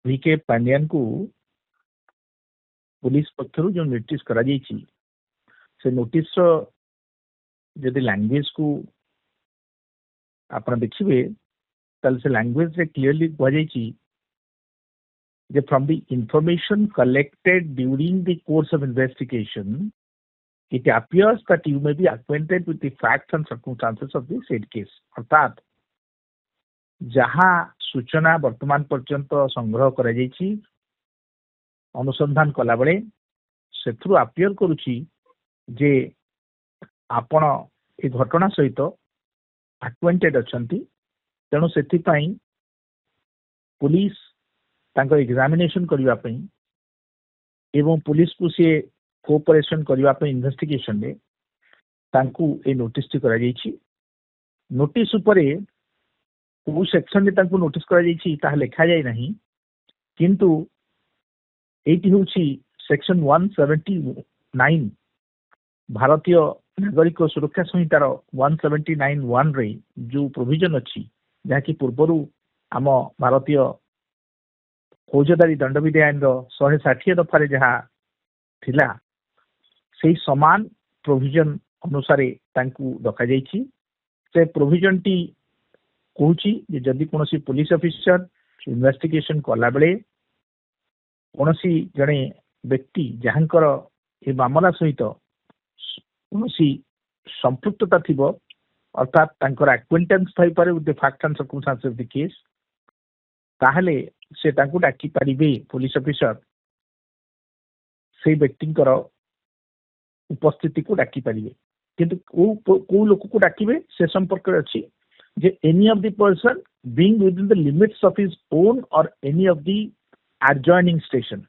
VK Pandian को police पक्षर जो notice करा जाइछि से नोटिस जदि लैंग्वेज को आपण देखिए ताल से लैंग्वेज रे क्लियरली कह जाइछि जे from the information collected during the course of investigation it appears that you may be acquainted with the facts and circumstances of the said case अर्थात जहाँ सूचना वर्तमान पर्यंत संग्रह करा जाइछि अनुसंधान कला बेले सेथुरु अपियर करूछि जे आपण ए घटना सहित acquainted अछंती तेणु सेथि पई पुलिस तांको एग्जामिनेशन करिवा पई एवं पुलिस को से कोऑपरेशन करिवा पई इन्वेस्टिगेशन रे तांको ए नोटिस टी करा जाइछि नोटिस उपरे को सेक्शन रे तांको नोटिस करा जाइछि ता लिखा जाय नहीं किंतु एटी होछि सेक्शन 179 भारतीय नागरिक सुरक्षा संहितार 179(1) रे जो प्रोविजन अछि जहा कि पूर्वरु आम भारतीय फौजदारी दंडविधि आईन 160 दफारे जहा थिला से समान प्रोविजन अनुसार तांकु डका जाइछि से प्रोविजन टी कहूछि जे जदि कोनोसी पुलिस ऑफिसर इन्वेस्टिगेशन कला बेले कोनोसी जणे व्यक्ति जहांकर ए मामला सहित कोनोसी संपृक्तता थिबो अर्थात तांकर एक्वेंटेंस थाई पारे with the fact and circumstances of the case ताहले से तांकु डाकी परिबे पुलिस ऑफिसर से व्यक्ति उपस्थिति को डाकी पारिबे किंतु को लोक को डाकिबे से संपर्क अछि जे any of the person being within the limits of his own or any of the adjoining station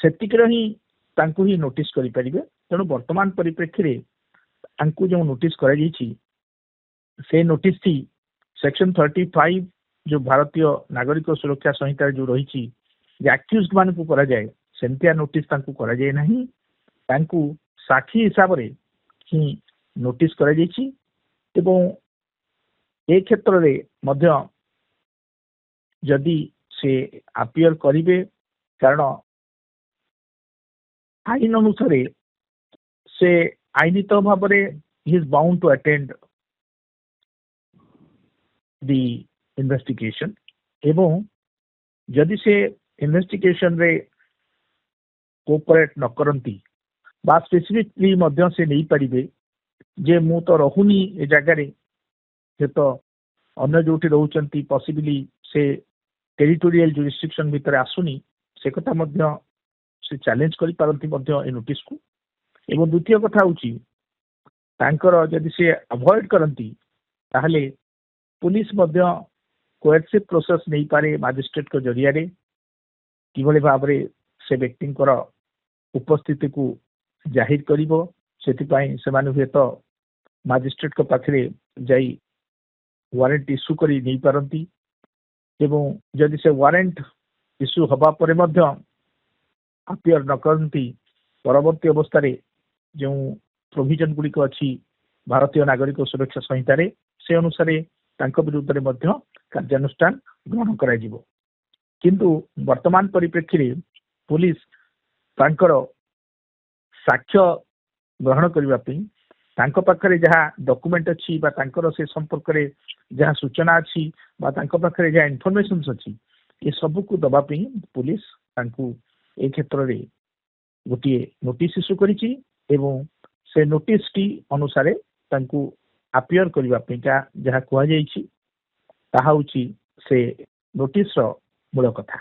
सेतिक रही तांकु ही नोटिस करि परिबे तेणु वर्तमान परिप्रेक्षी रे तांकु जो नोटिस करा जाइछि से नोटिस थी सेक्शन 35 जो भारतीय नागरिक सुरक्षा संहिता जो रही एक्यूज्ड मान को करा जाए सेंतिया नोटिस तांकु करा जाए नहीं तांकु साक्षी हिसाब रे ही नोटिस करा जाइछि एवं ए क्षेत्र रे मध्य जदि से अपियर करिवे कारण आईन अनुसार से आईनित भाव रे ही is bound to attend the investigation एवं जदि से इन्वेस्टिगेशन रे कोऑपरेट न करंती बा स्पेसिफिकली मध्य से नहीं पारिबे जे मु तो रहुनी ए जगह रे जे तो अन्य जोटी रहउचंती पॉसिबली से टेरिटोरियल जुरिस्डिक्शन भितर आसुनी से कथा मध्य से चैलेंज करि पारंती मध्य ए नोटिस को एवं द्वितीय कथा होची तांकर जदि से अवॉइड करंती ताहले पुलिस मध्य कोएर्सिव प्रोसेस नहीं पारे मजिस्ट्रेट को जरिया रे किभली भाव रे से व्यक्ति उपस्थिति को जाहिर करिवो सेति पई से माने हुए तो मजिस्ट्रेट को पाखरे जाई वारंट इश्यू करी नहीं पारंती एवं जदि से वारंट इश्यू हबा परे मध्य अपियर न करंती परवर्ती अवस्था रे जो प्रोविजन गुडी को अछि भारतीय नागरिक सुरक्षा संहिता रे से अनुसार तांको विरुद्ध रे मध्य कार्यानुष्ठान ग्रहण करा जिवो किंतु वर्तमान परिप्रेक्षी रे पुलिस तांकर साक्ष्य ग्रहण करबा पई तांको पाखरे जहा डॉक्यूमेंट अछि बा तांकर से संपर्क रे जहा सूचना अछि बा तांको पाखरे जहा इन्फॉर्मेशंस अछि ए सब को दबा पई पुलिस तांको ए क्षेत्र रे गोटे नोटिस इश्यू करिछि एवं से नोटिस टी अनुसार तांको अपियर करबा पई जहा कह जाइछि ताहा होछि से नोटिस रो मूल कथा।